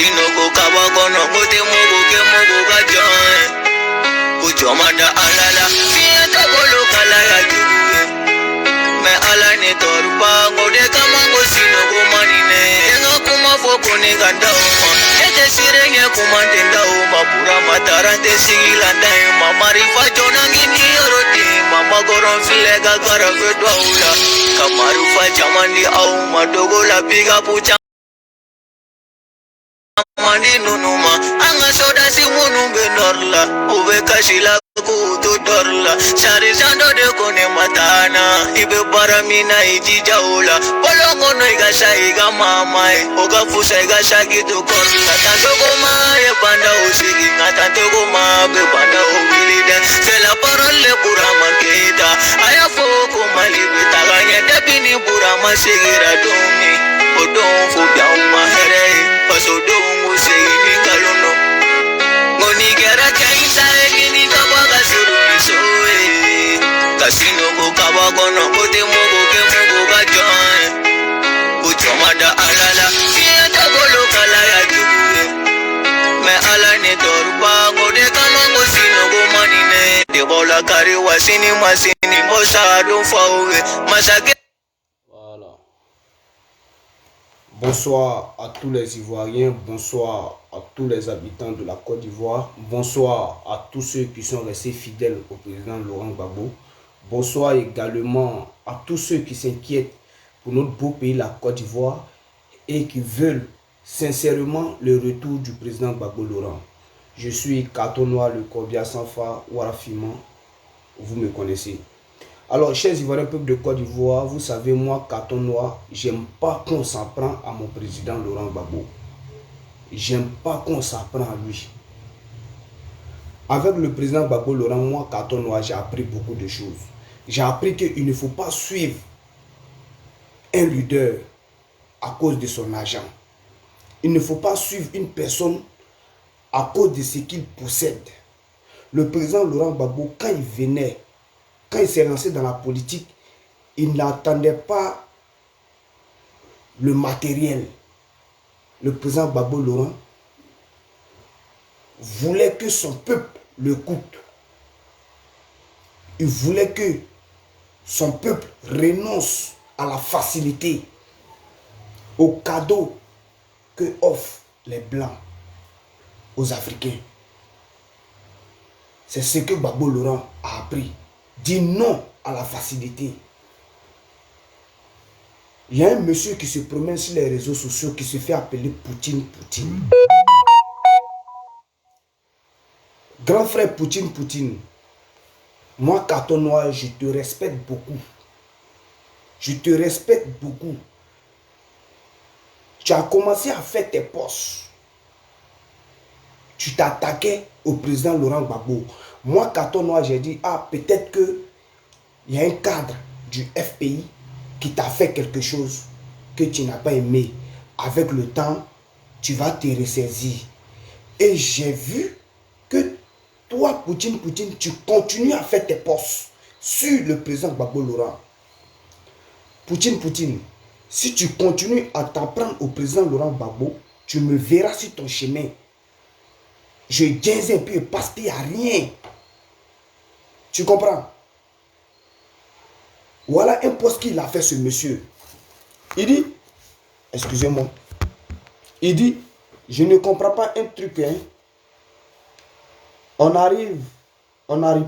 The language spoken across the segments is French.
Casino go kawagono gote mogo ke mogo gajoy. Uchomanda alala fiata bolo kala ya juwe. Me ala ne torba ngode kamango sino go manine. Enga kuma foko ne ganda uma. Ete sirenge kuma tenda uma pura matarante sigilanda uma marifa jona ngini yoroti. Mama goron filega gara vedwa ula. Kamarufa jamandi au madogo la piga pucha. Mandi nunuma anga soda si munumbe norla ube kashila kutu dorla shari jando de kone matana ibe baramina ijijaula polongo no igasha iga mamae oga fusa igasha gitu korla tanto goma e banda usigi tanto goma be banda ubilide se la parole pura maketa aya foko malibe taganya debini pura masigira domi odon fu bia umahere pasodon usigi kalono ngoni gera kaisa egini tabaga surumisoe casino go kawagono kote mogo ke mogo gajoy uchomada alala fiata bolo kala ya juwe me ala ne torba ngode kamango sino go manine de bola kari wasini masini mosa don fawe masake. Bonsoir à tous les Ivoiriens, bonsoir à tous les habitants de la Côte d'Ivoire, bonsoir à tous ceux qui sont restés fidèles au président Laurent Gbagbo, bonsoir également à tous ceux qui s'inquiètent pour notre beau pays, la Côte d'Ivoire, et qui veulent sincèrement le retour du président Gbagbo Laurent. Je suis Carton Noir, le Corbia Sanfa, Warafiman, vous me connaissez. Alors, chers Ivoiriens, peuple de Côte d'Ivoire, vous savez, moi, Carton Noir, j'aime pas qu'on s'en prend à mon président Laurent Gbagbo. J'aime pas qu'on s'en prend à lui. Avec le président Gbagbo Laurent, moi, Carton Noir, j'ai appris beaucoup de choses. J'ai appris qu'il ne faut pas suivre un leader à cause de son argent. Il ne faut pas suivre une personne à cause de ce qu'il possède. Le président Laurent Gbagbo, quand il venait, quand il s'est lancé dans la politique, il n'attendait pas le matériel. Le président Gbagbo Laurent voulait que son peuple le coûte. Il voulait que son peuple renonce à la facilité, aux cadeaux que offrent les Blancs aux Africains. C'est ce que Gbagbo Laurent a appris. Dit non à la facilité. Il y a un monsieur qui se promène sur les réseaux sociaux qui se fait appeler Poutine. Grand frère Poutine. Moi, Carton Noir, je te respecte beaucoup. Je te respecte beaucoup. Tu as commencé à faire tes postes. Tu t'attaquais au président Laurent Gbagbo. Moi, Carton Noir, j'ai dit, peut-être qu'il y a un cadre du FPI qui t'a fait quelque chose que tu n'as pas aimé. Avec le temps, tu vas te ressaisir. Et j'ai vu que toi, Poutine, tu continues à faire tes postes sur le président Gbagbo Laurent. Poutine, si tu continues à t'en prendre au président Laurent Gbagbo, tu me verras sur ton chemin. Je gagne un peu parce qu'il n'y a rien. Tu comprends? Voilà un poste qu'il a fait ce monsieur. Il dit, excusez-moi, il dit, je ne comprends pas un truc. Hein. On n'arrive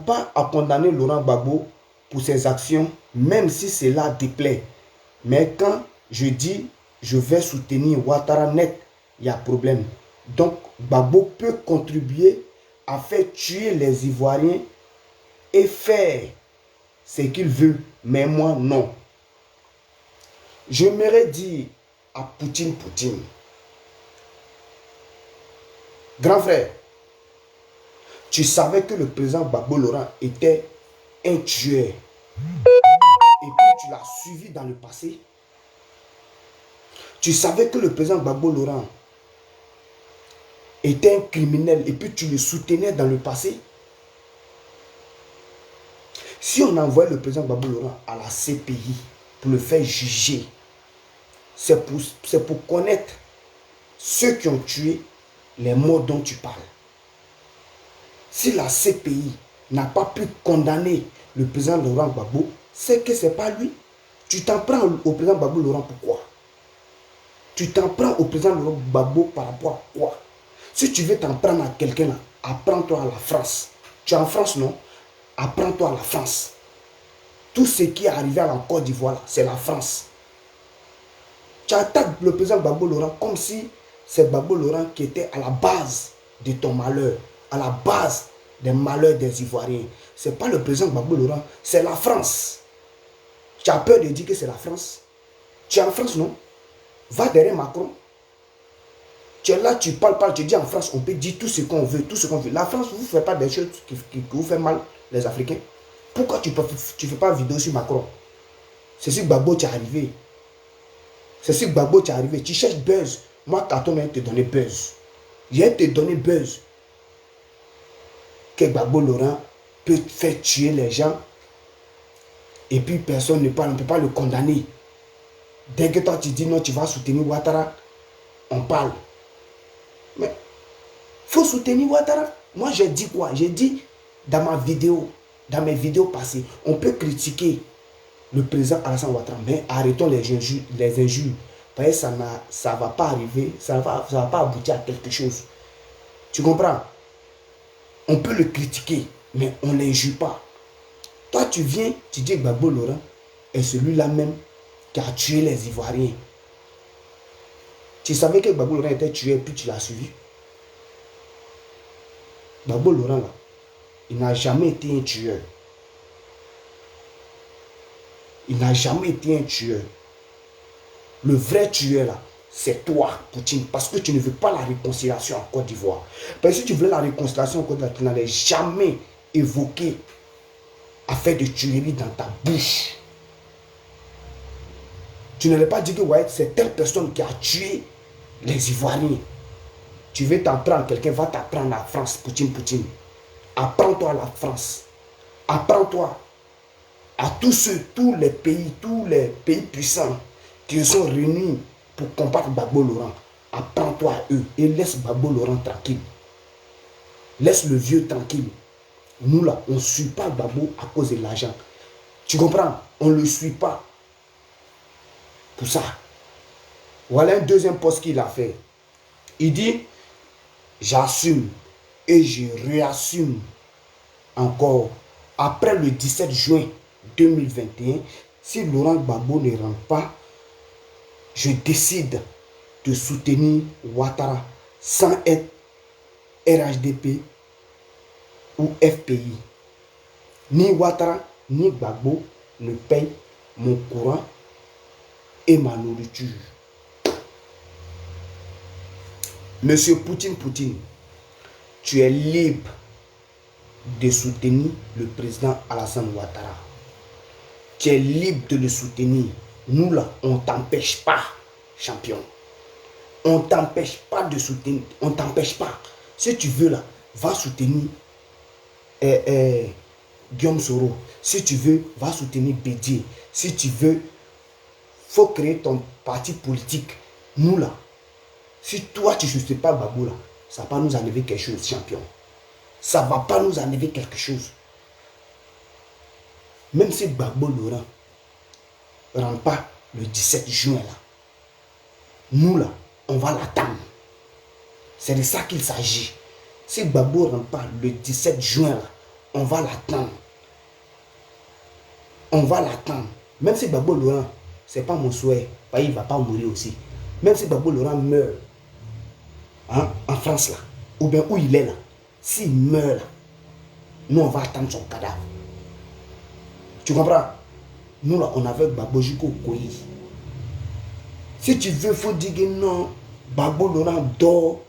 pas à condamner Laurent Gbagbo pour ses actions, même si cela déplaît. Mais quand je dis, je vais soutenir Ouattara net, il y a problème. Donc, Gbagbo peut contribuer à faire tuer les Ivoiriens et faire ce qu'il veut, mais moi non. J'aimerais dire à Poutine, grand frère, tu savais que le président Gbagbo Laurent était un tueur. Et puis tu l'as suivi dans le passé. Tu savais que le président Gbagbo Laurent était un criminel et puis tu le soutenais dans le passé. Si on envoie le président Gbagbo Laurent à la CPI pour le faire juger, c'est pour connaître ceux qui ont tué les morts dont tu parles. Si la CPI n'a pas pu condamner le président Laurent Gbagbo, c'est que ce n'est pas lui. Tu t'en prends au président Gbagbo Laurent pourquoi? Tu t'en prends au président Laurent Gbagbo par rapport à quoi? Si tu veux t'en prendre à quelqu'un là, apprends-toi à la France. Tu es en France, non? Apprends-toi à la France. Tout ce qui est arrivé à la Côte d'Ivoire, c'est la France. Tu attaques le président Gbagbo Laurent comme si c'est Gbagbo Laurent qui était à la base de ton malheur, à la base des malheurs des Ivoiriens. Ce n'est pas le président Gbagbo Laurent, c'est la France. Tu as peur de dire que c'est la France? Tu es en France, non? Va derrière Macron. Tu es là, tu parles, tu dis en France, on peut dire tout ce qu'on veut, tout ce qu'on veut. La France, vous ne faites pas des choses qui vous font mal, les Africains. Pourquoi tu ne fais pas vidéo sur Macron? C'est sur Gbagbo qui est arrivé. C'est sur Gbagbo qui est arrivé. Tu cherches buzz. Moi, Kato vient te donner buzz. Il vient te donner buzz. Que Gbagbo Laurent peut faire tuer les gens. Et puis personne ne parle, on ne peut pas le condamner. Dès que toi tu dis non, tu vas soutenir Ouattara, on parle. Mais il faut soutenir Ouattara. Moi j'ai dit quoi? J'ai dit dans mes vidéos passées, on peut critiquer le président Alassane Ouattara, mais arrêtons les injures. Parce que ça ne va pas arriver, ça va pas aboutir à quelque chose. Tu comprends? On peut le critiquer, mais on ne l'injure pas. Toi, tu viens, tu dis que Gbagbo Laurent est celui-là même qui a tué les Ivoiriens. Tu savais que Gbagbo Laurent était tué, puis tu l'as suivi. Gbagbo Laurent, là, il n'a jamais été un tueur. Il n'a jamais été un tueur. Le vrai tueur, là, c'est toi, Poutine, parce que tu ne veux pas la réconciliation en Côte d'Ivoire. Parce que si tu voulais la réconciliation en Côte d'Ivoire, tu n'allais jamais évoquer à faire de tueries dans ta bouche. Tu n'allais pas dire que ouais, c'est telle personne qui a tué les Ivoiriens. Tu veux t'en prendre, quelqu'un va t'apprendre la France, Poutine. Apprends-toi à la France. Apprends-toi à tous les pays puissants qui sont réunis pour combattre Gbagbo Laurent. Apprends-toi à eux et laisse Gbagbo Laurent tranquille. Laisse le vieux tranquille. Nous là, on ne suit pas Gbagbo à cause de l'argent. Tu comprends? On ne le suit pas. Pour ça. Voilà un deuxième poste qu'il a fait. Il dit, j'assume et je réassume encore. Après le 17 juin 2021, si Laurent Gbagbo ne rentre pas, je décide de soutenir Ouattara sans être RHDP ou FPI. Ni Ouattara, ni Gbagbo ne payent mon courant et ma nourriture. Monsieur Poutine, tu es libre de soutenir le président Alassane Ouattara. Tu es libre de le soutenir. Nous là, on ne t'empêche pas, champion. On ne t'empêche pas de soutenir. On ne t'empêche pas. Si tu veux là, va soutenir Guillaume Soro. Si tu veux, va soutenir Bédier. Si tu veux, faut créer ton parti politique. Nous là, si toi tu ne soutiens pas Gbagbo là, ça ne va pas nous enlever quelque chose, champion. Ça ne va pas nous enlever quelque chose. Même si Gbagbo Laurent ne rentre pas le 17 juin là, nous là, on va l'attendre. C'est de ça qu'il s'agit. Si Gbagbo ne rentre pas le 17 juin là, on va l'attendre. On va l'attendre. Même si Gbagbo Laurent, ce n'est pas mon souhait, il ne va pas mourir aussi. Même si Gbagbo Laurent meurt en France là, ou bien où il est là, s'il meurt là, nous on va attendre son cadavre. Tu comprends? Nous là, on avait Gbagbo jusqu'au Koyi. Si tu veux, il faut dire que non, Gbagbo Laurent dort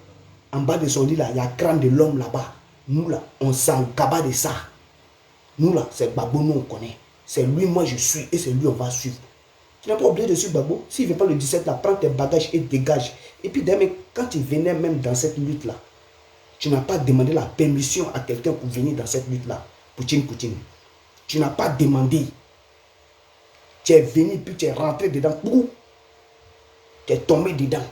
en bas de son lit là, il y a le crâne de l'homme là-bas. Nous là, on s'en cabas de ça. Nous là, c'est Gbagbo, nous on connaît. C'est lui, moi je suis, et c'est lui, on va suivre. Tu n'es pas obligé de suivre Gbagbo. S'il ne veut pas le 17 là, prends tes bagages et dégage. Et puis d'ailleurs, quand tu venais même dans cette lutte là, tu n'as pas demandé la permission à quelqu'un pour venir dans cette lutte là. Poutine. Tu n'as pas demandé. Tu es venu, puis tu es rentré dedans. Tu es tombé dedans.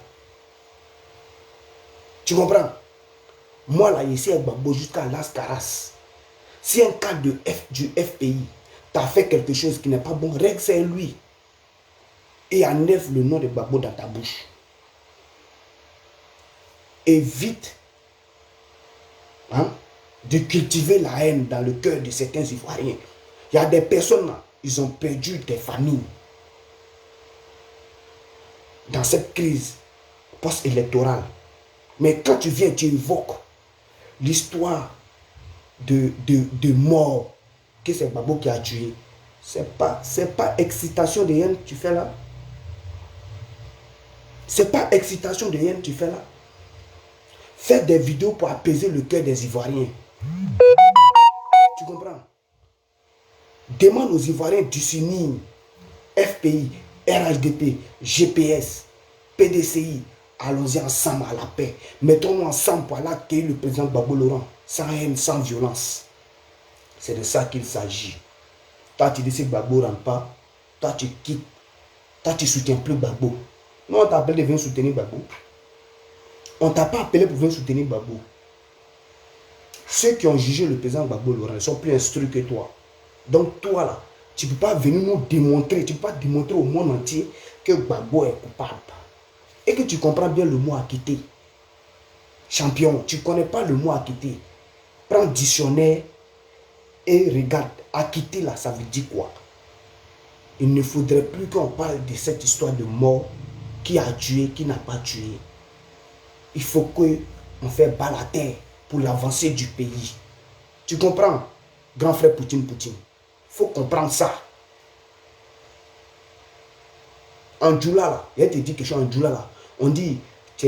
Tu comprends? Moi, là, ici, avec Gbagbo jusqu'à Las Caras. Si un cadre du FPI t'a fait quelque chose qui n'est pas bon, règle c'est lui. Et enlève le nom de Gbagbo dans ta bouche. Évite de cultiver la haine dans le cœur de certains Ivoiriens. Il y a des personnes, là, ils ont perdu des familles dans cette crise post-électorale. Mais quand tu viens, tu évoques l'histoire de mort que c'est Gbagbo qui a tué. C'est pas excitation de haine que tu fais là. C'est pas excitation de haine que tu fais là. Fais des vidéos pour apaiser le cœur des Ivoiriens. Tu comprends? Demande aux Ivoiriens du s'unir. FPI, RHDP, GPS, PDCI. Allons-y ensemble à la paix. Mettons-nous ensemble pour aller accueillir le président Gbagbo Laurent. Sans haine, sans violence. C'est de ça qu'il s'agit. Toi, tu dis que Gbagbo ne rentre pas. Toi, tu quittes. Toi, tu ne soutiens plus Gbagbo. Nous, on t'a appelé de venir soutenir Gbagbo. On ne t'a pas appelé pour venir soutenir Gbagbo. Ceux qui ont jugé le président Gbagbo Laurent ne sont plus instruits que toi. Donc, toi, là, tu ne peux pas venir nous démontrer, tu ne peux pas démontrer au monde entier que Gbagbo est coupable. Et que tu comprends bien le mot acquitté. Champion, tu ne connais pas le mot acquitté. Prends le dictionnaire et regarde. Acquitté, là, ça veut dire quoi? Il ne faudrait plus qu'on parle de cette histoire de mort. Qui a tué, qui n'a pas tué. Il faut qu'on fasse bas la terre pour l'avancée du pays. Tu comprends? Grand frère Poutine. Il faut comprendre ça. En Djoula, là, il te dit quelque chose en Djoula, là. On dit, tu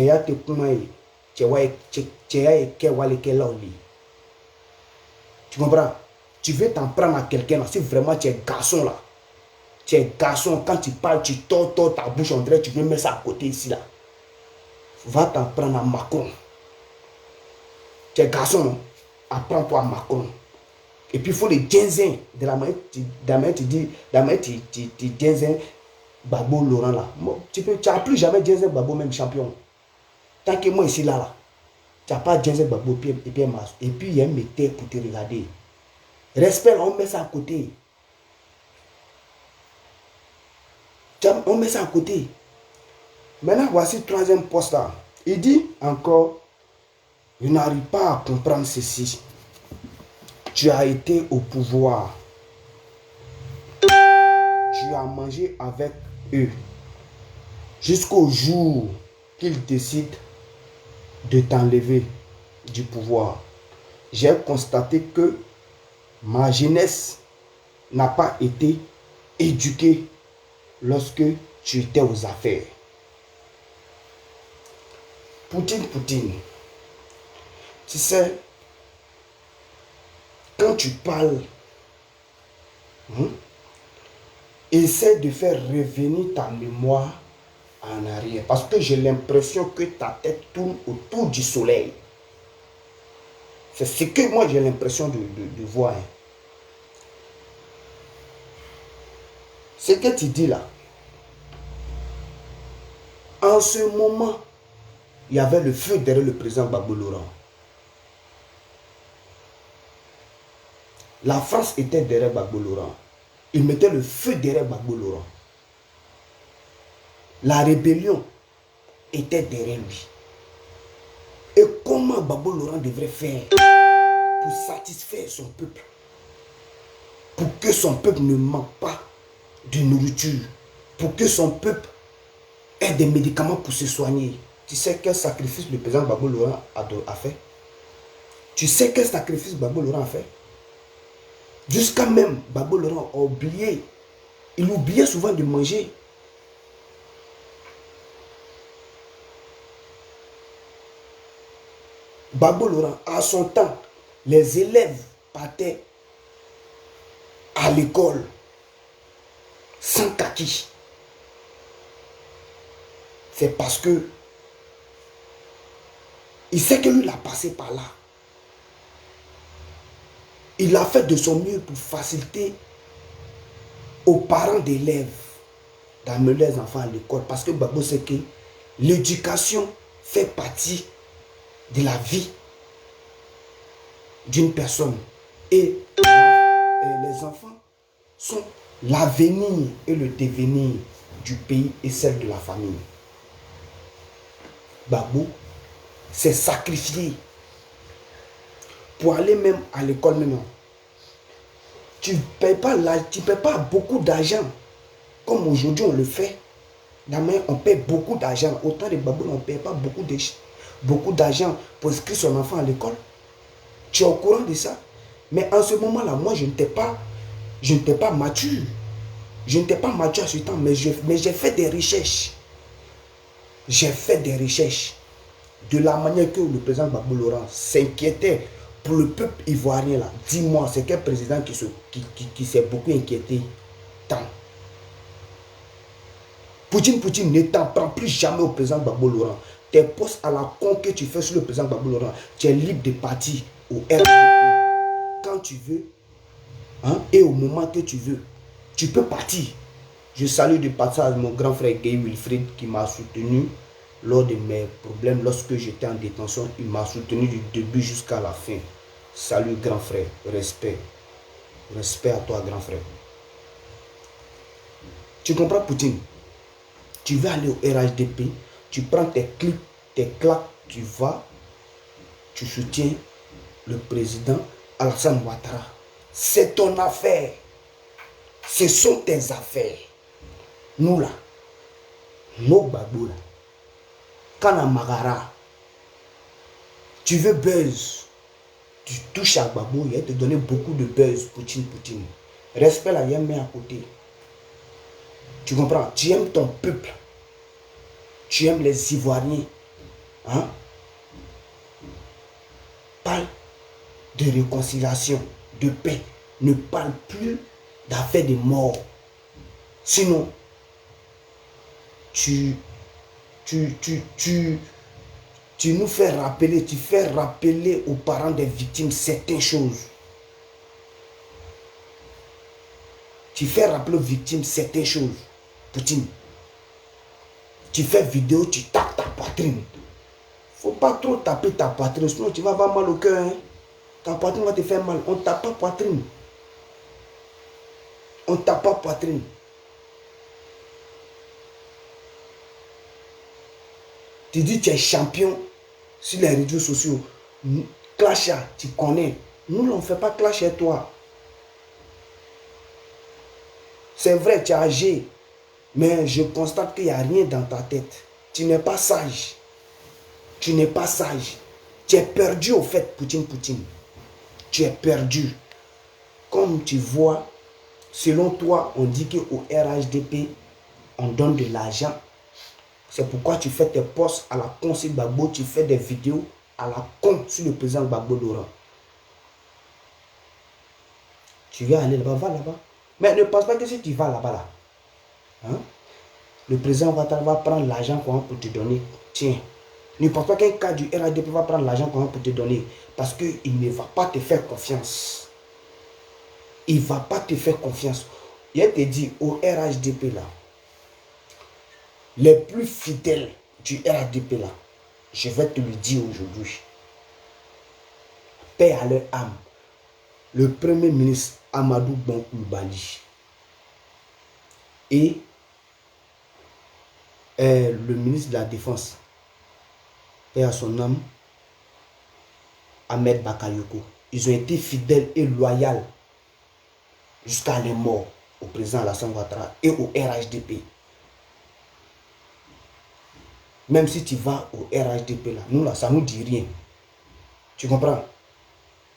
comprends? Tu veux t'en prendre à quelqu'un, là. Si vraiment tu es garçon, là. Tu es garçon, quand tu parles, tu tords ta bouche, on dirait tu veux mettre ça à côté ici, là. Va t'en prendre à Macron. Tu es garçon, non? Apprends-toi à Macron. Et puis il faut les ginzins de la manière tu dis, tu ginzins Gbagbo Laurent là. Tu n'as plus jamais ginzin Gbagbo même champion. Tant que moi ici là, tu n'as pas ginzin Gbagbo et puis il y a un métier pour te regarder. Respect, on met ça à côté. On met ça à côté. Maintenant, voici le troisième poste là. Il dit encore, je n'arrive pas à comprendre ceci. Tu as été au pouvoir. Tu as mangé avec eux. Jusqu'au jour qu'ils décident de t'enlever du pouvoir. J'ai constaté que ma jeunesse n'a pas été éduquée lorsque tu étais aux affaires. Poutine. Tu sais, quand tu parles, essaie de faire revenir ta mémoire en arrière. Parce que j'ai l'impression que ta tête tourne autour du soleil. C'est ce que moi j'ai l'impression de voir. Ce que tu dis là, en ce moment, il y avait le feu derrière le président Gbagbo Laurent. La France était derrière Gbagbo Laurent. Il mettait le feu derrière Gbagbo Laurent. La rébellion était derrière lui. Et comment Gbagbo Laurent devrait faire pour satisfaire son peuple? Pour que son peuple ne manque pas de nourriture. Pour que son peuple ait des médicaments pour se soigner. Tu sais quel sacrifice le président Gbagbo Laurent a fait? Tu sais quel sacrifice Gbagbo Laurent a fait? Jusqu'à même Gbagbo Laurent a oublié. Il oubliait souvent de manger. Gbagbo Laurent, à son temps, les élèves partaient à l'école sans kaki. C'est parce que il sait que lui, il a passé par là. Il a fait de son mieux pour faciliter aux parents d'élèves d'amener leurs enfants à l'école. Parce que Gbagbo sait que l'éducation fait partie de la vie d'une personne. Et les enfants sont l'avenir et le devenir du pays et celle de la famille. Gbagbo s'est sacrifié pour aller même à l'école maintenant. Tu ne payes pas beaucoup d'argent comme aujourd'hui on le fait. On paie beaucoup d'argent. Autant de Gbagbo, on ne paye pas beaucoup d'argent pour inscrire son enfant à l'école. Tu es au courant de ça? Mais en ce moment-là, moi, je n'étais pas mature. Je n'étais pas mature à ce temps, mais j'ai fait des recherches. J'ai fait des recherches de la manière que le président Gbagbo Laurent s'inquiétait pour le peuple ivoirien là. Dis-moi, c'est quel président qui s'est beaucoup inquiété tant? Poutine ne t'en prend plus jamais au président Gbagbo Laurent. Tes postes à la con que tu fais sur le président Gbagbo Laurent, tu es libre de partir au RDP quand tu veux, hein, et au moment que tu veux. Tu peux partir. Je salue de passage mon grand frère Guy Wilfried qui m'a soutenu lors de mes problèmes. Lorsque j'étais en détention, il m'a soutenu du début jusqu'à la fin. Salut grand frère, respect. Respect à toi grand frère. Tu comprends Poutine? Tu vas aller au RHDP, tu prends tes clips, tes claques, tu vas, tu soutiens le président Alassane Ouattara. C'est ton affaire. Ce sont tes affaires. Nous là, nos Gbagbo là, Kana Magara, tu veux buzz, tu touches à Gbagbo, il va te donner beaucoup de buzz, Poutine. Respect là, il y a mis à côté. Tu comprends? Tu aimes ton peuple. Tu aimes les Ivoiriens. Hein? Parle de réconciliation, de paix. Ne parle plus d'affaires de mort. Sinon, tu nous fais rappeler, tu fais rappeler aux parents des victimes certaines choses. Tu fais rappeler aux victimes certaines choses. Poutine. Tu fais vidéo, tu tapes ta poitrine. Faut pas trop taper ta poitrine, sinon tu vas avoir mal au cœur. Hein? Ta poitrine va te faire mal. On tape pas poitrine. On tape pas poitrine. Tu dis que tu es champion sur les réseaux sociaux. Clash, tu connais. Nous, on ne fait pas clash chez toi. C'est vrai, tu es âgé. Mais je constate qu'il n'y a rien dans ta tête. Tu n'es pas sage. Tu n'es pas sage. Tu es perdu au fait, Poutine. Tu es perdu. Comme tu vois, selon toi, on dit qu'au RHDP, on donne de l'argent. C'est pourquoi tu fais tes posts à la con sur Gbagbo, tu fais des vidéos à la con sur le président Gbagbo Laurent. Tu veux aller là-bas, va là-bas. Mais ne pense pas que si tu vas là-bas, là, hein, le président va prendre l'argent pour te donner. Tiens, ne pense pas qu'un cas du RHDP va prendre l'argent pour te donner. Parce qu'il ne va pas te faire confiance. Il ne va pas te faire confiance. Il te dit au RHDP là, les plus fidèles du RHDP là, je vais te le dire aujourd'hui. Paix à leur âme. Le premier ministre Amadou Bon Coulibaly et le ministre de la Défense, paix à son âme, Ahmed Bakayoko. Ils ont été fidèles et loyaux jusqu'à la mort au président Alassane Ouattara et au RHDP. Même si tu vas au RHDP là, nous là, ça ne nous dit rien. Tu comprends?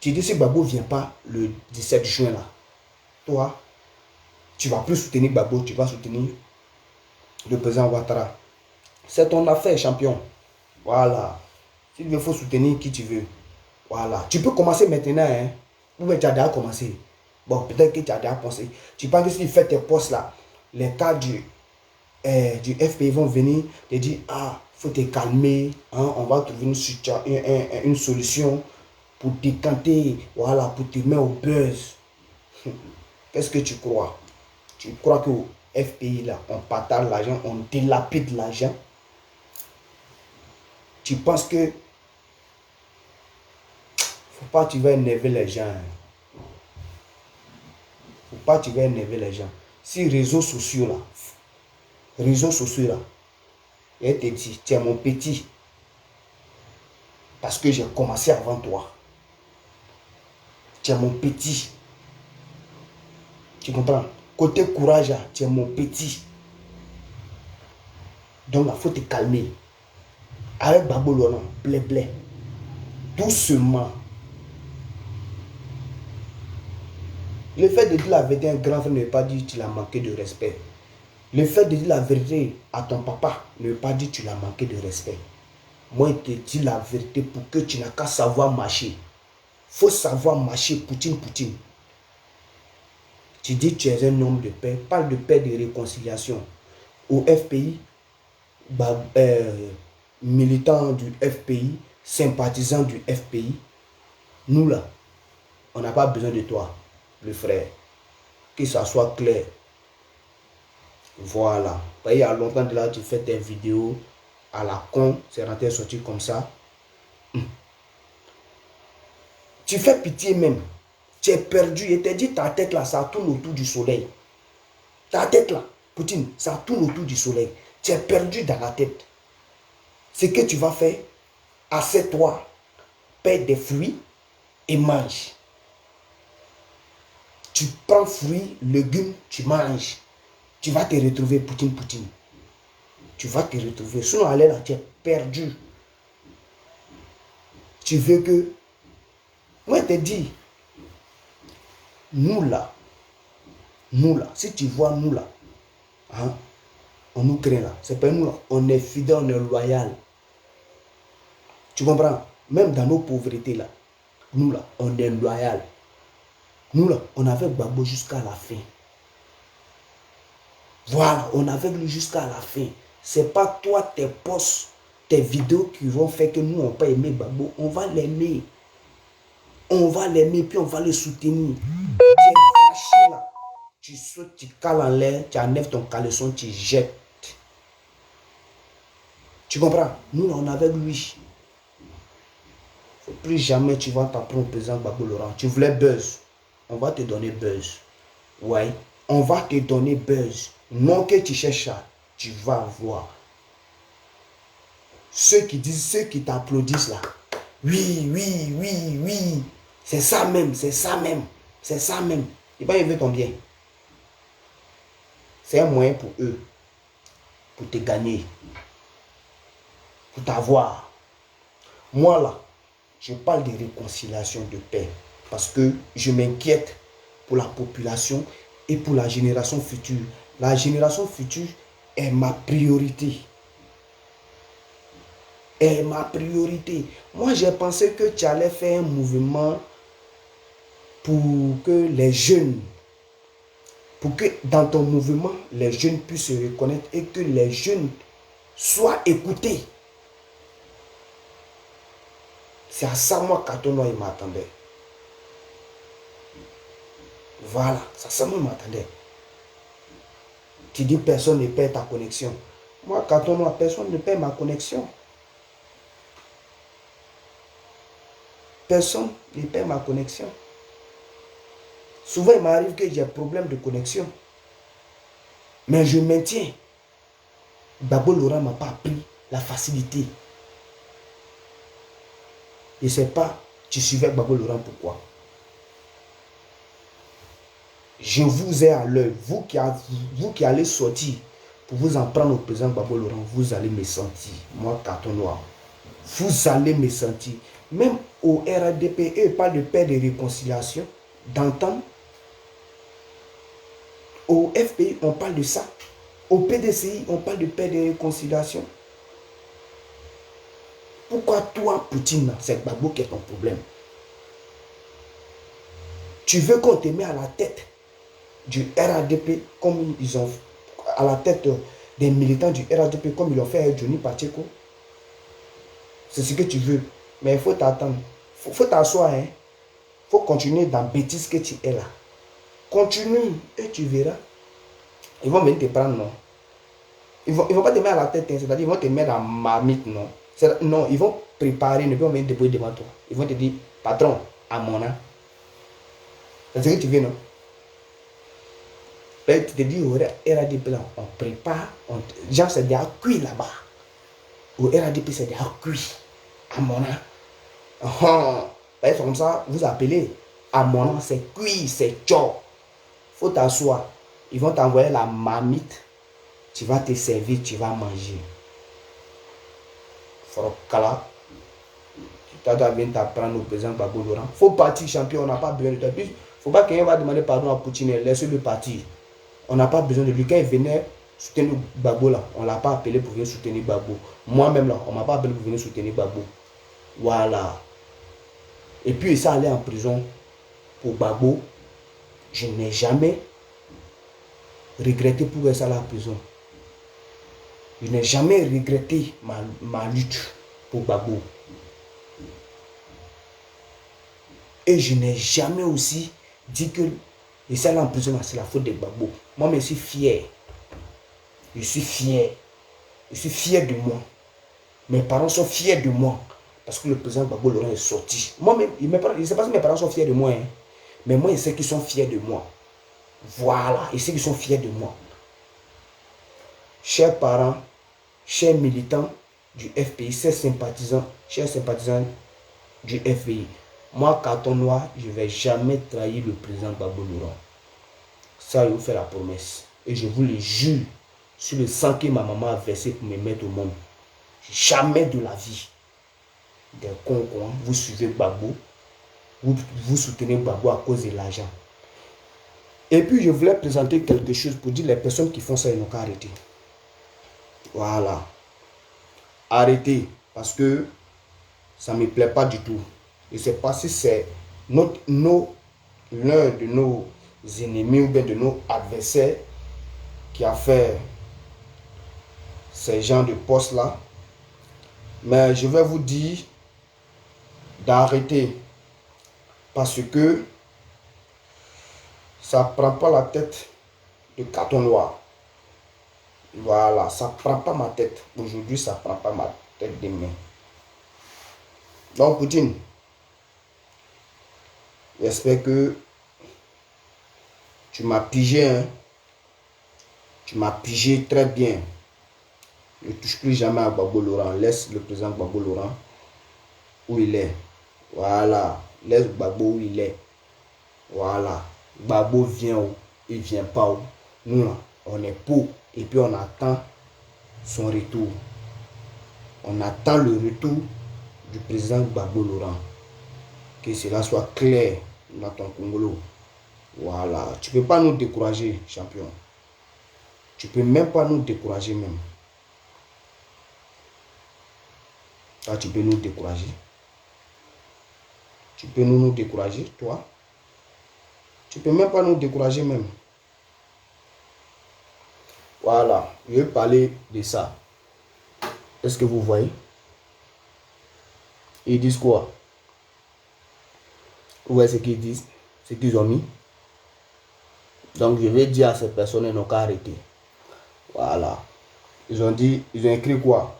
Tu dis si Gbagbo ne vient pas le 17 juin là, toi, tu ne vas plus soutenir Gbagbo, tu vas soutenir le président Ouattara. C'est ton affaire, champion. Voilà. Il faut soutenir qui tu veux. Voilà. Tu peux commencer maintenant, hein. Ou bien tu as déjà commencé. Bon, peut-être que tu as déjà pensé. Tu penses que si tu fais tes postes là, les cas du FPI vont venir te dire, ah, il faut te calmer, hein, on va trouver une solution pour décanter, voilà, pour te mettre au buzz. Qu'est-ce que tu crois? Tu crois qu'au FPI là, on partage l'argent, on dilapide l'argent? Tu penses que pas tu vas énerver les gens. Faut pas tu vas énerver les gens. Si réseaux sociaux là, elle te dit, tu es mon petit. Parce que j'ai commencé avant toi. Tu es mon petit. Tu comprends? Côté courage, tu es mon petit. Donc, il faut te calmer. Avec Babo Laurent, blé. Doucement. Le fait de dire la vérité à un grand frère ne veut pas dire que tu l'as manqué de respect. Le fait de dire la vérité à ton papa ne veut pas dire que tu l'as manqué de respect. Moi, je te dis la vérité pour que tu n'as qu'à savoir marcher. Il faut savoir marcher, Poutine. Tu dis que tu es un homme de paix. Parle de paix, de réconciliation. Au FPI, militants du FPI, sympathisants du FPI, nous là, on n'a pas besoin de toi, le frère. Que ça soit clair. Voilà. Il y a longtemps de là, tu fais tes vidéos à la con, c'est rentré sorti comme ça. Tu fais pitié même. Tu es perdu. Et t'es dit ta tête là, ça tourne autour du soleil. Ta tête là, Poutine, ça tourne autour du soleil. Tu es perdu dans la tête. Ce que tu vas faire, assieds-toi, paie des fruits et mange. Tu prends fruits, légumes, tu manges. Tu vas te retrouver, Poutine. Tu vas te retrouver. Sinon, allez là, tu es perdu. Tu veux que... Moi, je te dis, nous là, si tu vois nous là, hein, on nous craint là. C'est pas nous là, on est fidèle, on est loyal. Tu comprends? Même dans nos pauvretés là, nous là, on est loyal. Nous là, on avait Gbagbo jusqu'à la fin. Voilà, on avait lui jusqu'à la fin. C'est pas toi, tes posts, tes vidéos qui vont faire que nous, on pas aimé Gbagbo. On va l'aimer. On va l'aimer, puis on va le soutenir. Tu es fâché là. Tu sautes, tu cales en l'air, tu enlèves ton caleçon, tu jettes. Tu comprends? Nous, on est avec lui. Plus jamais tu vas t'apprendre au président Gbagbo Laurent. Tu voulais buzz. On va te donner buzz. Ouais. On va te donner buzz. Non que tu cherches ça. Tu vas voir. Ceux qui disent, ceux qui t'applaudissent là. Oui. C'est ça même. Ils vont élever ton bien. C'est un moyen pour eux. Pour te gagner. Pour t'avoir. Moi là, je parle de réconciliation, de paix. Parce que je m'inquiète pour la population et pour la génération future. La génération future est ma priorité. Moi, j'ai pensé que tu allais faire un mouvement pour que les jeunes, pour que dans ton mouvement, les jeunes puissent se reconnaître et que les jeunes soient écoutés. C'est à ça, moi, Katono, il m'attendait. Voilà, c'est à ça, moi, il m'attendait. Tu dis personne ne paie ta connexion. Moi, Katono, personne ne paie ma connexion. Personne ne paie ma connexion. Souvent, il m'arrive que j'ai un problème de connexion. Mais je maintiens. Gbagbo Laurent ne m'a pas appris la facilité. Je ne sais pas, tu suivais Gbagbo Laurent pourquoi. Je vous ai à l'œil. Vous qui allez sortir pour vous en prendre au président Gbagbo Laurent, vous allez me sentir. Moi, carton noir. Vous allez me sentir. Même au RADP, eux parlent de paix, de réconciliation, d'entente. Au FPI, on parle de ça. Au PDCI, on parle de paix, de réconciliation. Pourquoi toi, Poutine, c'est Gbagbo qui est ton problème? Tu veux qu'on te mette à la tête du RADP comme ils ont à la tête des militants du RADP comme ils l'ont fait avec Johnny Pacheco? C'est ce que tu veux. Mais il faut t'attendre. Il faut t'asseoir. Il faut continuer dans la bêtise que tu es là. Continue et tu verras. Ils vont venir te prendre, non? Ils vont pas te mettre à la tête, c'est-à-dire ils vont te mettre en marmite, non? Non, ils vont préparer, ils vont venir te poser devant toi. Ils vont te dire, patron, à Mona. C'est ce que tu veux, non? Tu te dis, au RADP, là, on prépare, genre, c'est déjà cuit là-bas. Au RADP, c'est déjà cuit. À Mona. C'est comme ça, vous appelez. À Mona, c'est cuit, c'est chaud. Faut t'asseoir. Ils vont t'envoyer la marmite. Tu vas te servir, tu vas manger. Frokala. Tu dois bien t'apprendre au président Gbagbo Laurent. Faut partir, champion, on n'a pas besoin de toi. Il faut pas quelqu'un va demander pardon à Poutine. Laissez-le partir. On n'a pas besoin de lui. Quand il venait soutenir Gbagbo là, on ne l'a pas appelé pour venir soutenir Gbagbo. Moi-même là, on ne m'a pas appelé pour venir soutenir Gbagbo. Voilà. Et puis il s'est allé en prison pour Gbagbo. Je n'ai jamais regretté pour ça là en prison. Je n'ai jamais regretté ma lutte pour Gbagbo. Et je n'ai jamais aussi dit que et ça là en prison, c'est la faute de Gbagbo. Moi, je suis fier. Je suis fier. Je suis fier de moi. Mes parents sont fiers de moi. Parce que le président Gbagbo Laurent est sorti. Moi-même, je ne sais pas si mes parents sont fiers de moi. Hein, mais moi, je sais qu'ils sont fiers de moi. Voilà. Je sais qu'ils sont fiers de moi. Chers parents, chers militants du FPI, chers sympathisants du FPI. Moi, carton noir, je ne vais jamais trahir le président Gbagbo Laurent. Ça, je vous fais la promesse. Et je vous le jure sur le sang que ma maman a versé pour me mettre au monde. Jamais de la vie. Des cons, vous suivez Gbagbo. Vous soutenez Gbagbo à cause de l'argent. Et puis, je voulais présenter quelque chose pour dire les personnes qui font ça, ils n'ont qu'à arrêter. Voilà. Arrêtez. Parce que ça ne me plaît pas du tout. Je ne sais pas si c'est l'un de nos ennemis ou bien de nos adversaires qui a fait ces genres de postes là. Mais je vais vous dire d'arrêter. Parce que ça ne prend pas la tête de carton noir. Voilà, ça ne prend pas ma tête. Aujourd'hui, ça ne prend pas ma tête demain. Donc, Poutine, j'espère que tu m'as pigé. Hein? Tu m'as pigé très bien. Ne touche plus jamais à Gbagbo Laurent. Laisse le président Gbagbo Laurent où il est. Voilà. Laisse Gbagbo où il est. Voilà. Gbagbo vient où il ne vient pas où. Nous, là, on est pour. Et puis, on attend son retour. On attend le retour du président Gbagbo Laurent. Que cela soit clair dans ton Congolo. Voilà. Tu ne peux pas nous décourager, champion. Tu ne peux même pas nous décourager même. Toi, tu peux nous décourager. Tu peux nous décourager, toi. Tu ne peux même pas nous décourager même. Voilà. Je vais parler de ça. Est-ce que vous voyez? Ils disent quoi? Vous voyez ce qu'ils disent? Ce qu'ils ont mis. Donc, je vais dire à ces personnes, ils n'ont qu'à arrêter. Voilà. Ils ont dit, ils ont écrit quoi?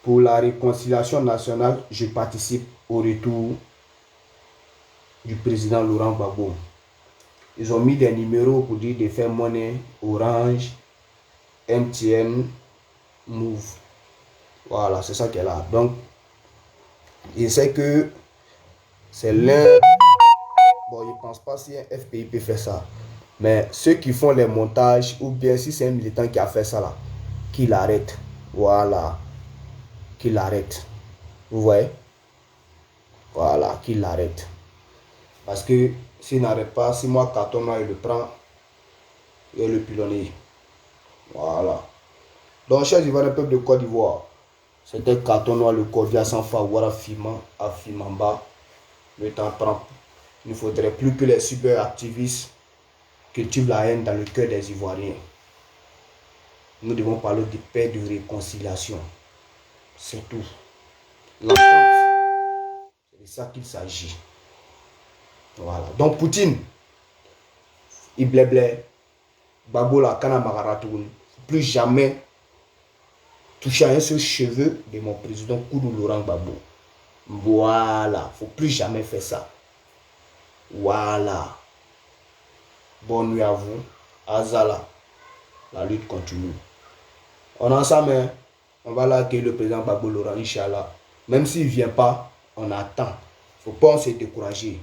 Pour la réconciliation nationale, je participe au retour du président Laurent Gbagbo. Ils ont mis des numéros pour dire de faire monnaie, Orange, MTN, Move. Voilà, c'est ça qu'elle a. Donc, je sais que c'est l'un. Bon, je ne pense pas si un FPI peut faire ça. Mais ceux qui font les montages, ou bien si c'est un militant qui a fait ça là, qu'il arrête. Voilà. Qu'il arrête. Vous voyez? Voilà, qu'il arrête. Parce que s'il n'arrête pas, si moi, carton noir, il le prend, il le pilonner. Voilà. Donc, chers Ivoiriens, peuple de Côte d'Ivoire, c'était carton noir, le cordial sans Fawara Fima, à Fimamba. Le temps prend. Il ne faudrait plus que les cyberactivistes cultivent la haine dans le cœur des Ivoiriens. Nous devons parler de paix, de réconciliation. C'est tout. L'entente, c'est de ça qu'il s'agit. Voilà. Donc Poutine, il blé, Gbagbo la kana magaratoun. Plus jamais toucher à un seul cheveu de mon président Koudou Laurent Gbagbo. Voilà, faut plus jamais faire ça. Voilà. Bonne nuit à vous. Azala. La lutte continue. On est ensemble, hein? On va là accueillir le président Gbagbo Laurent, Inch'Allah. Même s'il ne vient pas, on attend. Faut pas se décourager.